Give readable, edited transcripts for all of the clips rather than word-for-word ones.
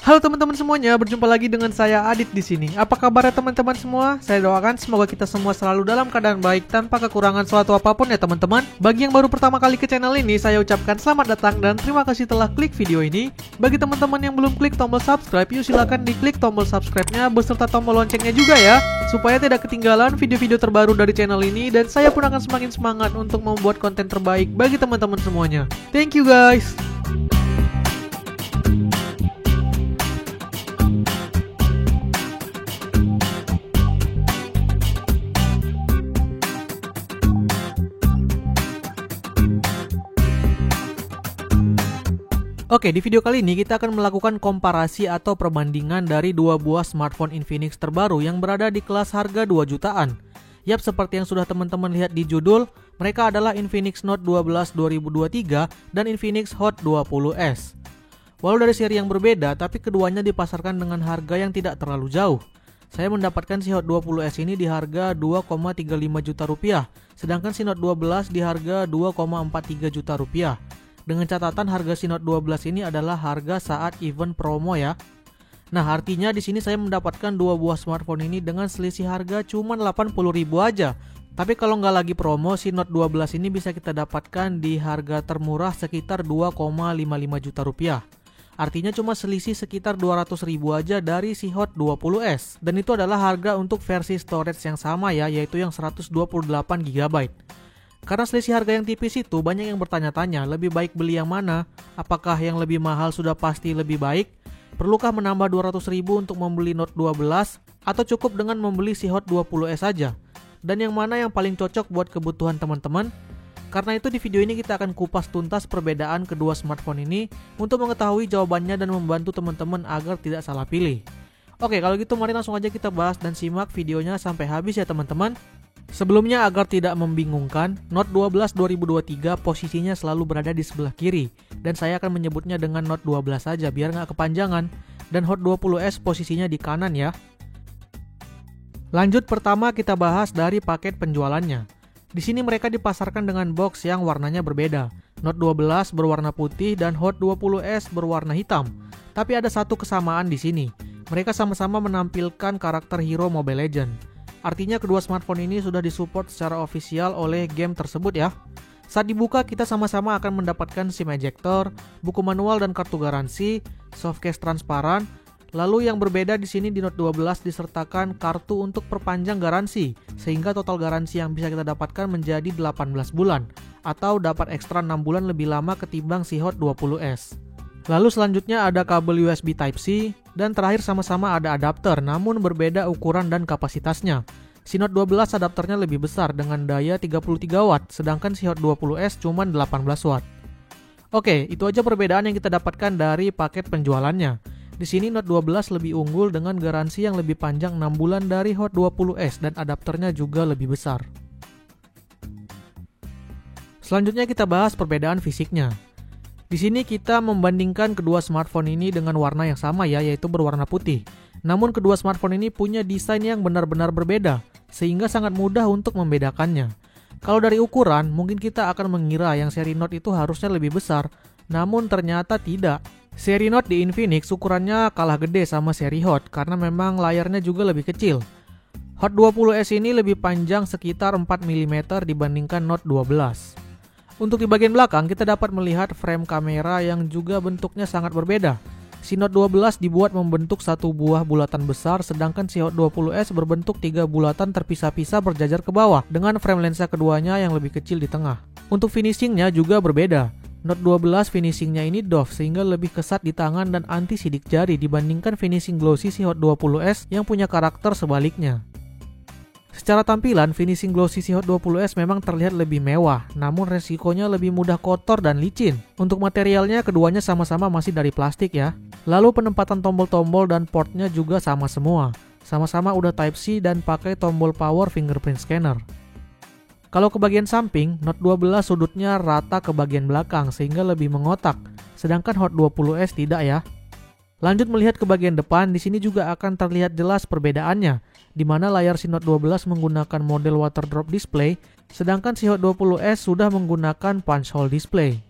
Halo teman-teman semuanya, berjumpa lagi dengan saya Adit di sini. Apa kabar teman-teman semua? Saya doakan semoga kita semua selalu dalam keadaan baik tanpa kekurangan suatu apapun ya teman-teman. Bagi yang baru pertama kali ke channel ini, saya ucapkan selamat datang dan terima kasih telah klik video ini. Bagi teman-teman yang belum klik tombol subscribe, yuk silakan diklik tombol subscribe-nya beserta tombol loncengnya juga ya, supaya tidak ketinggalan video-video terbaru dari channel ini dan saya pun akan semakin semangat untuk membuat konten terbaik bagi teman-teman semuanya. Thank you guys. Oke, di video kali ini kita akan melakukan komparasi atau perbandingan dari dua buah smartphone Infinix terbaru yang berada di kelas harga 2 jutaan. Yap, seperti yang sudah teman-teman lihat di judul, mereka adalah Infinix Note 12 2023 dan Infinix Hot 20s. Walau dari seri yang berbeda, tapi keduanya dipasarkan dengan harga yang tidak terlalu jauh. Saya mendapatkan si Hot 20s ini di harga 2,35 juta rupiah, sedangkan si Note 12 di harga 2,43 juta rupiah. Dengan catatan harga si Note 12 ini adalah harga saat event promo ya. Nah, artinya di sini saya mendapatkan dua buah smartphone ini dengan selisih harga cuma 80.000 aja. Tapi kalau nggak lagi promo, si Note 12 ini bisa kita dapatkan di harga termurah sekitar 2,55 juta rupiah. Artinya cuma selisih sekitar 200.000 aja dari si Hot 20s. Dan itu adalah harga untuk versi storage yang sama ya, yaitu yang 128 GB. Karena selisih harga yang tipis itu, banyak yang bertanya-tanya, lebih baik beli yang mana? Apakah yang lebih mahal sudah pasti lebih baik? Perlukah menambah 200.000 untuk membeli Note 12? Atau cukup dengan membeli si Hot 20s saja? Dan yang mana yang paling cocok buat kebutuhan teman-teman? Karena itu di video ini kita akan kupas tuntas perbedaan kedua smartphone ini untuk mengetahui jawabannya dan membantu teman-teman agar tidak salah pilih. Oke, kalau gitu mari langsung aja kita bahas dan simak videonya sampai habis ya teman-teman. Sebelumnya, agar tidak membingungkan, Note 12 2023 posisinya selalu berada di sebelah kiri, dan saya akan menyebutnya dengan Note 12 saja biar nggak kepanjangan, dan Hot 20s posisinya di kanan ya. Lanjut, pertama kita bahas dari paket penjualannya. Di sini mereka dipasarkan dengan box yang warnanya berbeda. Note 12 berwarna putih dan Hot 20s berwarna hitam. Tapi ada satu kesamaan di sini. Mereka sama-sama menampilkan karakter hero Mobile Legends. Artinya kedua smartphone ini sudah disupport secara ofisial oleh game tersebut ya. Saat dibuka kita sama-sama akan mendapatkan SIM ejector, buku manual dan kartu garansi, softcase transparan. Lalu yang berbeda di sini di Note 12 disertakan kartu untuk perpanjang garansi, sehingga total garansi yang bisa kita dapatkan menjadi 18 bulan atau dapat ekstra 6 bulan lebih lama ketimbang si Hot 20s. Lalu selanjutnya ada kabel USB Type-C, dan terakhir sama-sama ada adapter namun berbeda ukuran dan kapasitasnya. Si Note 12 adapternya lebih besar dengan daya 33 watt, sedangkan si Hot 20s cuma 18 watt. Oke, itu aja perbedaan yang kita dapatkan dari paket penjualannya. Di sini Note 12 lebih unggul dengan garansi yang lebih panjang 6 bulan dari Hot 20s dan adapternya juga lebih besar. Selanjutnya kita bahas perbedaan fisiknya. Di sini kita membandingkan kedua smartphone ini dengan warna yang sama ya, yaitu berwarna putih. Namun kedua smartphone ini punya desain yang benar-benar berbeda, sehingga sangat mudah untuk membedakannya. Kalau dari ukuran, mungkin kita akan mengira yang seri Note itu harusnya lebih besar, namun ternyata tidak. Seri Note di Infinix ukurannya kalah gede sama seri Hot, karena memang layarnya juga lebih kecil. Hot 20s ini lebih panjang sekitar 4 mm dibandingkan Note 12. Untuk di bagian belakang kita dapat melihat frame kamera yang juga bentuknya sangat berbeda. Si Note 12 dibuat membentuk satu buah bulatan besar, sedangkan si Hot 20s berbentuk 3 bulatan terpisah-pisah berjajar ke bawah dengan frame lensa keduanya yang lebih kecil di tengah. Untuk finishingnya juga berbeda. Note 12 finishingnya ini doff sehingga lebih kesat di tangan dan anti sidik jari dibandingkan finishing glossy si Hot 20s yang punya karakter sebaliknya. Secara tampilan, finishing glossy si Hot 20s memang terlihat lebih mewah, namun resikonya lebih mudah kotor dan licin. Untuk materialnya, keduanya sama-sama masih dari plastik ya. Lalu penempatan tombol-tombol dan portnya juga sama semua. Sama-sama udah Type-C dan pakai tombol power fingerprint scanner. Kalau ke bagian samping, Note 12 sudutnya rata ke bagian belakang sehingga lebih mengotak, sedangkan Hot 20s tidak ya. Lanjut melihat ke bagian depan, di sini juga akan terlihat jelas perbedaannya, di mana layar si Note 12 menggunakan model water drop display, sedangkan si Hot 20s sudah menggunakan punch hole display.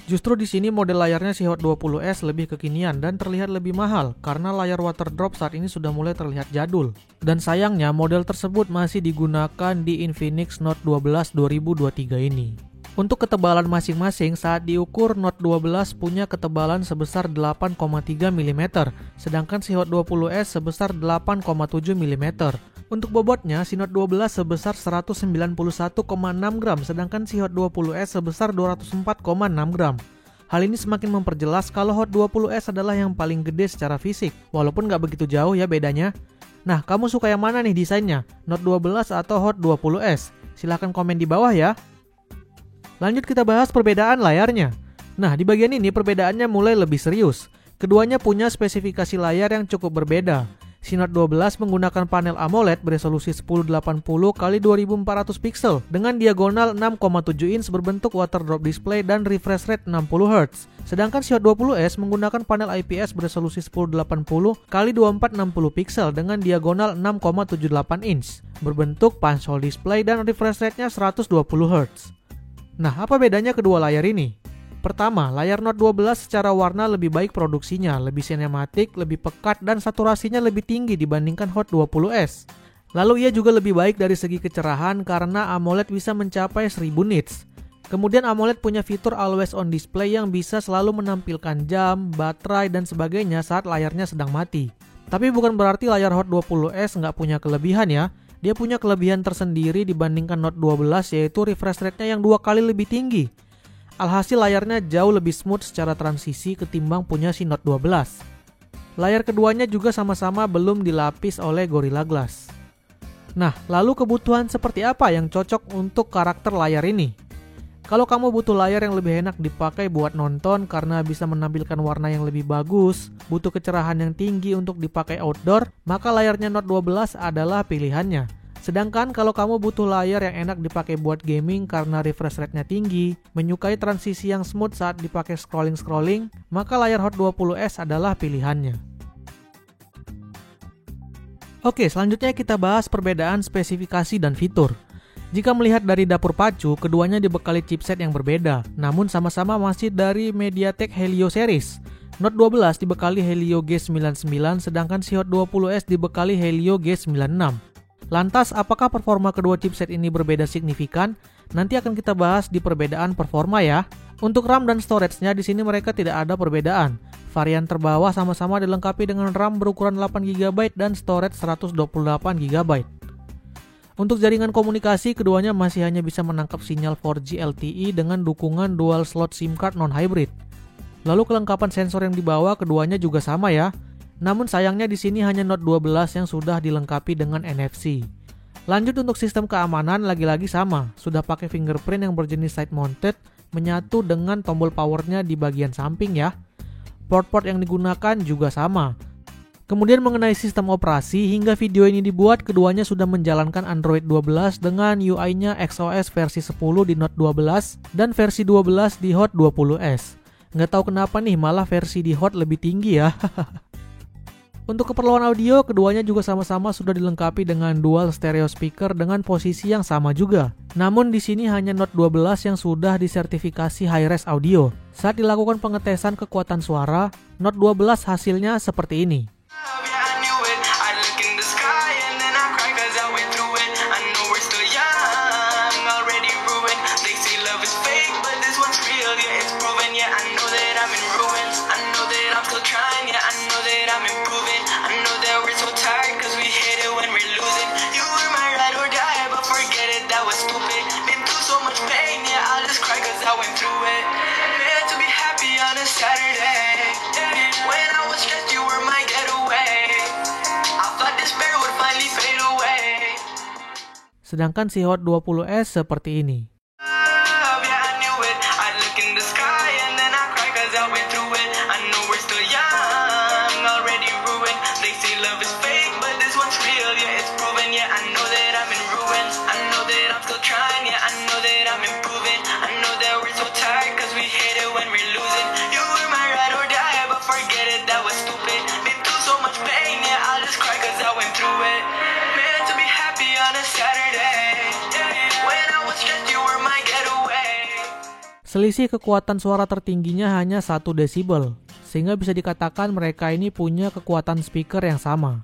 Justru di sini model layarnya si Hot 20s lebih kekinian dan terlihat lebih mahal karena layar water drop saat ini sudah mulai terlihat jadul. Dan sayangnya model tersebut masih digunakan di Infinix Note 12 2023 ini. Untuk ketebalan masing-masing saat diukur Note 12 punya ketebalan sebesar 8,3 mm, sedangkan si Hot 20s sebesar 8,7 mm. Untuk bobotnya, si Note 12 sebesar 191,6 gram, sedangkan si Hot 20s sebesar 204,6 gram. Hal ini semakin memperjelas kalau Hot 20s adalah yang paling gede secara fisik, walaupun nggak begitu jauh ya bedanya. Nah, kamu suka yang mana nih desainnya? Note 12 atau Hot 20s? Silahkan komen di bawah ya. Lanjut kita bahas perbedaan layarnya. Nah, di bagian ini perbedaannya mulai lebih serius. Keduanya punya spesifikasi layar yang cukup berbeda. Si Note 12 menggunakan panel AMOLED beresolusi 1080 x 2400 pixel dengan diagonal 6,7 inch berbentuk water drop display dan refresh rate 60 Hz. Sedangkan si Hot 20s menggunakan panel IPS beresolusi 1080 x 2460 pixel dengan diagonal 6,78 inch berbentuk punch hole display dan refresh rate-nya 120 Hz. Nah, apa bedanya kedua layar ini? Pertama, layar Note 12 secara warna lebih baik produksinya, lebih sinematik, lebih pekat, dan saturasinya lebih tinggi dibandingkan Hot 20s. Lalu ia juga lebih baik dari segi kecerahan karena AMOLED bisa mencapai 1000 nits. Kemudian AMOLED punya fitur Always On Display yang bisa selalu menampilkan jam, baterai, dan sebagainya saat layarnya sedang mati. Tapi bukan berarti layar Hot 20s nggak punya kelebihan ya. Dia punya kelebihan tersendiri dibandingkan Note 12 yaitu refresh rate-nya yang 2 kali lebih tinggi. Alhasil layarnya jauh lebih smooth secara transisi ketimbang punya si Note 12. Layar keduanya juga sama-sama belum dilapis oleh Gorilla Glass. Nah, lalu kebutuhan seperti apa yang cocok untuk karakter layar ini? Kalau kamu butuh layar yang lebih enak dipakai buat nonton karena bisa menampilkan warna yang lebih bagus, butuh kecerahan yang tinggi untuk dipakai outdoor, maka layarnya Note 12 adalah pilihannya. Sedangkan kalau kamu butuh layar yang enak dipakai buat gaming karena refresh rate-nya tinggi, menyukai transisi yang smooth saat dipakai scrolling-scrolling, maka layar Hot 20s adalah pilihannya. Oke, selanjutnya kita bahas perbedaan spesifikasi dan fitur. Jika melihat dari dapur pacu, keduanya dibekali chipset yang berbeda, namun sama-sama masih dari MediaTek Helio series. Note 12 dibekali Helio G99, sedangkan si Hot 20s dibekali Helio G96. Lantas, apakah performa kedua chipset ini berbeda signifikan? Nanti akan kita bahas di perbedaan performa ya. Untuk RAM dan storage-nya di sini mereka tidak ada perbedaan. Varian terbawah sama-sama dilengkapi dengan RAM berukuran 8GB dan storage 128GB. Untuk jaringan komunikasi, keduanya masih hanya bisa menangkap sinyal 4G LTE dengan dukungan dual slot SIM card non-hybrid. Lalu kelengkapan sensor yang dibawa keduanya juga sama ya. Namun sayangnya di sini hanya Note 12 yang sudah dilengkapi dengan NFC. Lanjut untuk sistem keamanan lagi-lagi sama, sudah pakai fingerprint yang berjenis side mounted, menyatu dengan tombol powernya di bagian samping ya. Port-port yang digunakan juga sama. Kemudian mengenai sistem operasi, hingga video ini dibuat keduanya sudah menjalankan Android 12 dengan UI-nya XOS versi 10 di Note 12 dan versi 12 di Hot 20s. Nggak tahu kenapa nih malah versi di Hot lebih tinggi ya. Untuk keperluan audio, keduanya juga sama-sama sudah dilengkapi dengan dual stereo speaker dengan posisi yang sama juga. Namun di sini hanya Note 12 yang sudah disertifikasi high-res audio. Saat dilakukan pengetesan kekuatan suara, Note 12 hasilnya seperti ini. Sedangkan si Hot 20s seperti ini. Saturday, when I was stressed, you were Selisih kekuatan suara tertingginya hanya 1 desibel, sehingga bisa dikatakan mereka ini punya kekuatan speaker yang sama.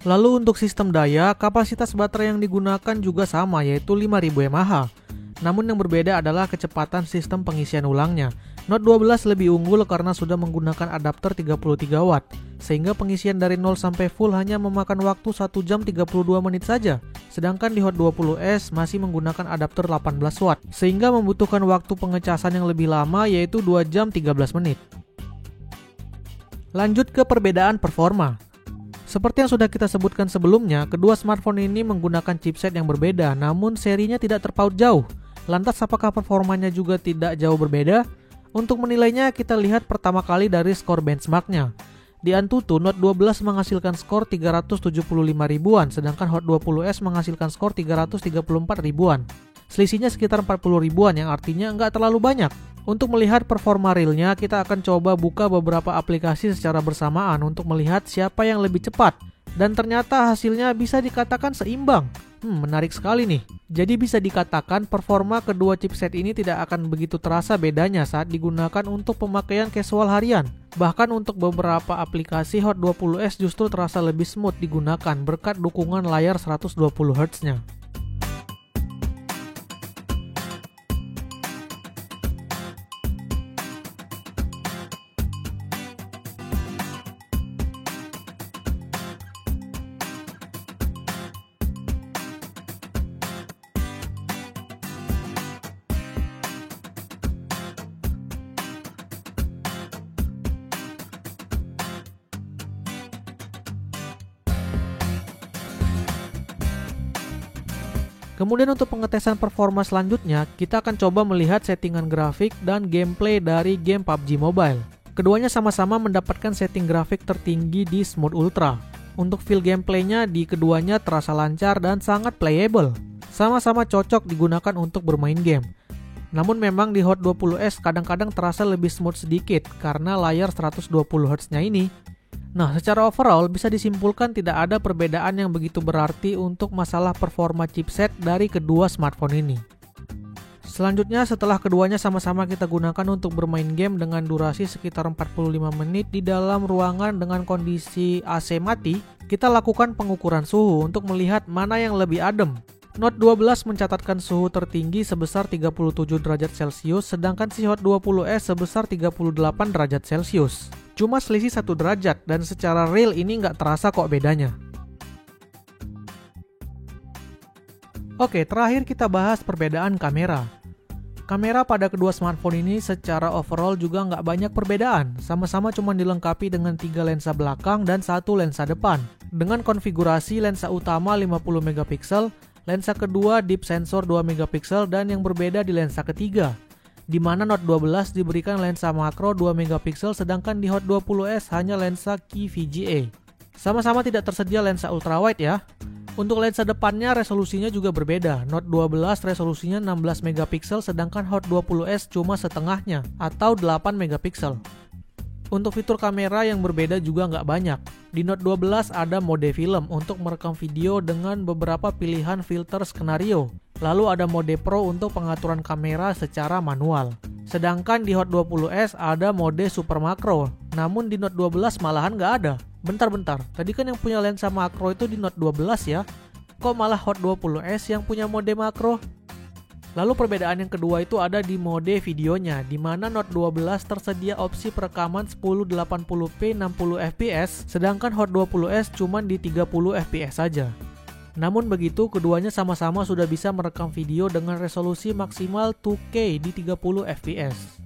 Lalu untuk sistem daya, kapasitas baterai yang digunakan juga sama, yaitu 5000 mAh. Namun yang berbeda adalah kecepatan sistem pengisian ulangnya. Note 12 lebih unggul karena sudah menggunakan adapter 33 watt, sehingga pengisian dari 0 sampai full hanya memakan waktu 1 jam 32 menit saja. Sedangkan di Hot 20S masih menggunakan adapter 18 watt, sehingga membutuhkan waktu pengecasan yang lebih lama, yaitu 2 jam 13 menit. Lanjut ke perbedaan performa. Seperti yang sudah kita sebutkan sebelumnya, kedua smartphone ini menggunakan chipset yang berbeda, namun serinya tidak terpaut jauh. Lantas apakah performanya juga tidak jauh berbeda? Untuk menilainya kita lihat pertama kali dari skor benchmarknya. Di Antutu, Note 12 menghasilkan skor 375 ribuan, sedangkan Hot 20S menghasilkan skor 334 ribuan. Selisihnya sekitar 40 ribuan yang artinya nggak terlalu banyak. Untuk melihat performa realnya, kita akan coba buka beberapa aplikasi secara bersamaan untuk melihat siapa yang lebih cepat. Dan ternyata hasilnya bisa dikatakan seimbang. Menarik sekali nih. Jadi bisa dikatakan performa kedua chipset ini tidak akan begitu terasa bedanya saat digunakan untuk pemakaian casual harian. Bahkan untuk beberapa aplikasi Hot 20S justru terasa lebih smooth digunakan berkat dukungan layar 120 Hz-nya. Kemudian untuk pengetesan performa selanjutnya, kita akan coba melihat settingan grafik dan gameplay dari game PUBG Mobile. Keduanya sama-sama mendapatkan setting grafik tertinggi di Smooth Ultra. Untuk feel gameplaynya di keduanya terasa lancar dan sangat playable. Sama-sama cocok digunakan untuk bermain game. Namun memang di Hot 20S kadang-kadang terasa lebih smooth sedikit karena layar 120 Hz-nya ini. Nah, secara overall bisa disimpulkan tidak ada perbedaan yang begitu berarti untuk masalah performa chipset dari kedua smartphone ini. Selanjutnya, setelah keduanya sama-sama kita gunakan untuk bermain game dengan durasi sekitar 45 menit di dalam ruangan dengan kondisi AC mati, kita lakukan pengukuran suhu untuk melihat mana yang lebih adem. Note 12 mencatatkan suhu tertinggi sebesar 37 derajat Celcius, sedangkan si Hot 20S sebesar 38 derajat Celcius. Cuma selisih 1 derajat dan secara real ini nggak terasa kok bedanya. Oke, terakhir kita bahas perbedaan kamera. Kamera pada kedua smartphone ini secara overall juga nggak banyak perbedaan. Sama-sama cuma dilengkapi dengan 3 lensa belakang dan 1 lensa depan. Dengan konfigurasi lensa utama 50 megapiksel, lensa kedua deep sensor 2 megapiksel dan yang berbeda di lensa ketiga. Di mana Note 12 diberikan lensa makro 2 megapiksel sedangkan di Hot 20S hanya lensa Key VGA. Sama-sama tidak tersedia lensa ultrawide ya. Untuk lensa depannya resolusinya juga berbeda. Note 12 resolusinya 16 megapiksel sedangkan Hot 20S cuma setengahnya atau 8 megapiksel. Untuk fitur kamera yang berbeda juga nggak banyak. Di Note 12 ada mode film untuk merekam video dengan beberapa pilihan filter skenario. Lalu ada mode Pro untuk pengaturan kamera secara manual. Sedangkan di Hot 20S ada mode Super Makro. Namun di Note 12 malahan nggak ada. Bentar, tadi kan yang punya lensa makro itu di Note 12 ya. Kok malah Hot 20S yang punya mode makro? Lalu perbedaan yang kedua itu ada di mode videonya, di mana Note 12 tersedia opsi perekaman 1080p 60 fps, sedangkan Hot 20S cuma di 30 fps saja. Namun begitu, keduanya sama-sama sudah bisa merekam video dengan resolusi maksimal 2K di 30 fps.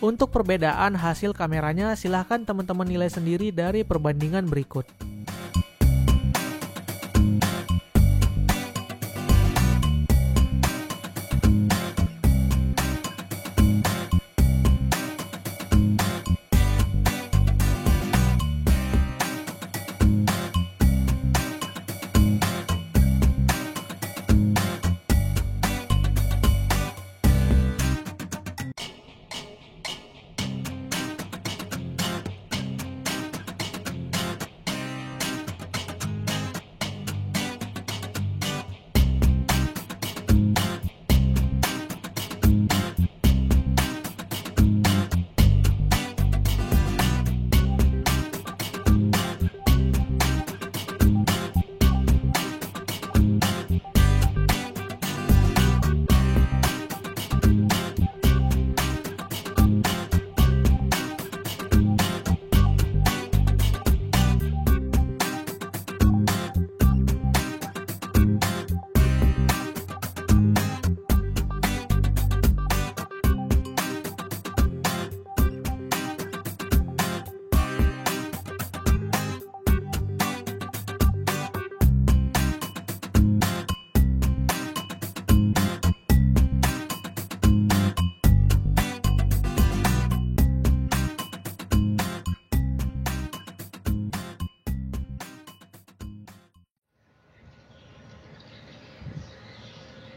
Untuk perbedaan hasil kameranya, silahkan teman-teman nilai sendiri dari perbandingan berikut.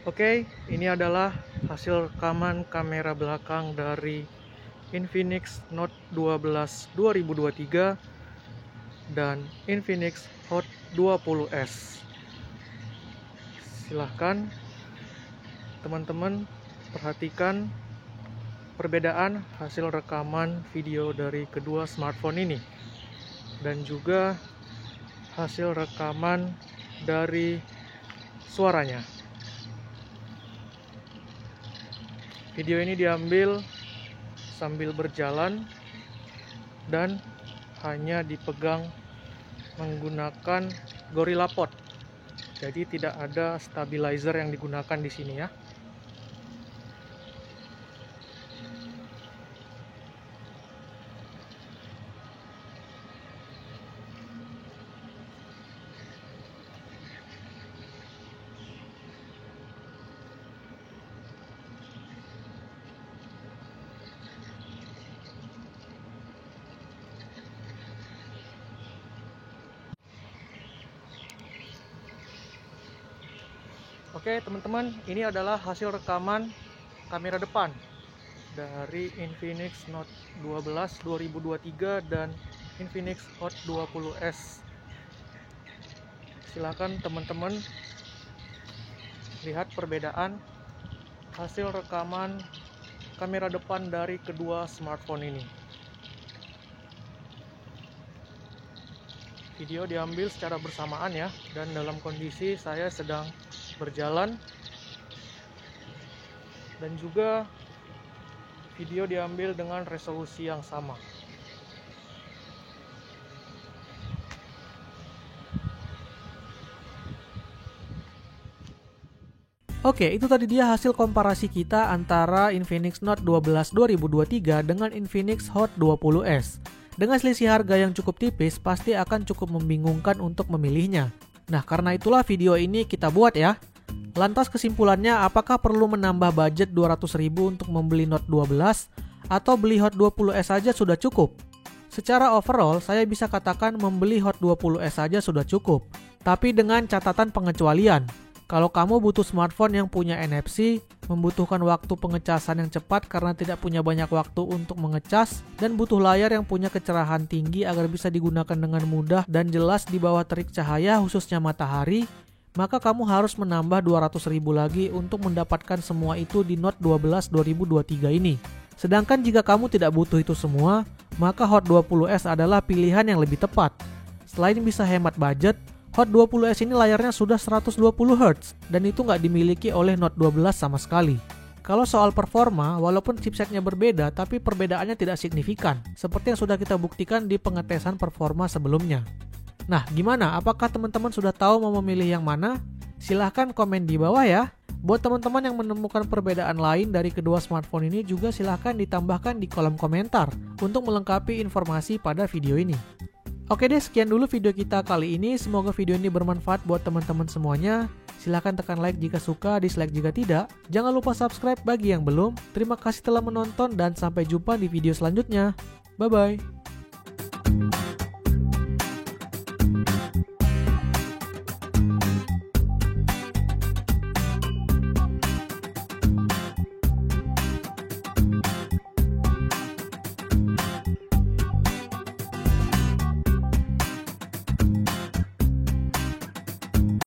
Oke, ini adalah hasil rekaman kamera belakang dari Infinix Note 12 2023 dan Infinix Hot 20s. Silahkan teman-teman perhatikan perbedaan hasil rekaman video dari kedua smartphone ini dan juga hasil rekaman dari suaranya. Video ini diambil sambil berjalan dan hanya dipegang menggunakan Gorilla Pod. Jadi tidak ada stabilizer yang digunakan di sini ya. Oke teman-teman, ini adalah hasil rekaman kamera depan dari Infinix Note 12 2023 dan Infinix Hot 20s. Silakan teman-teman lihat perbedaan hasil rekaman kamera depan dari kedua smartphone ini. Video diambil secara bersamaan ya, dan dalam kondisi saya sedang berjalan, dan juga video diambil dengan resolusi yang sama. Oke, itu tadi dia hasil komparasi kita antara Infinix Note 12 2023 dengan Infinix Hot 20s. Dengan selisih harga yang cukup tipis, pasti akan cukup membingungkan untuk memilihnya. Nah, karena itulah video ini kita buat ya. Lantas kesimpulannya, apakah perlu menambah budget 200.000 untuk membeli Note 12 atau beli Hot 20s saja sudah cukup? Secara overall, saya bisa katakan membeli Hot 20s saja sudah cukup. Tapi dengan catatan pengecualian. Kalau kamu butuh smartphone yang punya NFC, membutuhkan waktu pengecasan yang cepat karena tidak punya banyak waktu untuk mengecas, dan butuh layar yang punya kecerahan tinggi agar bisa digunakan dengan mudah dan jelas di bawah terik cahaya khususnya matahari, maka kamu harus menambah 200.000 lagi untuk mendapatkan semua itu di Note 12 2023 ini. Sedangkan jika kamu tidak butuh itu semua, maka Hot 20s adalah pilihan yang lebih tepat. Selain bisa hemat budget, Hot 20s ini layarnya sudah 120Hz dan itu nggak dimiliki oleh Note 12 sama sekali. Kalau soal performa, walaupun chipsetnya berbeda, tapi perbedaannya tidak signifikan, seperti yang sudah kita buktikan di pengetesan performa sebelumnya. Nah, gimana? Apakah teman-teman sudah tahu mau memilih yang mana? Silahkan komen di bawah ya. Buat teman-teman yang menemukan perbedaan lain dari kedua smartphone ini juga silahkan ditambahkan di kolom komentar untuk melengkapi informasi pada video ini. Oke deh, sekian dulu video kita kali ini. Semoga video ini bermanfaat buat teman-teman semuanya. Silahkan tekan like jika suka, dislike jika tidak. Jangan lupa subscribe bagi yang belum. Terima kasih telah menonton dan sampai jumpa di video selanjutnya. Bye-bye.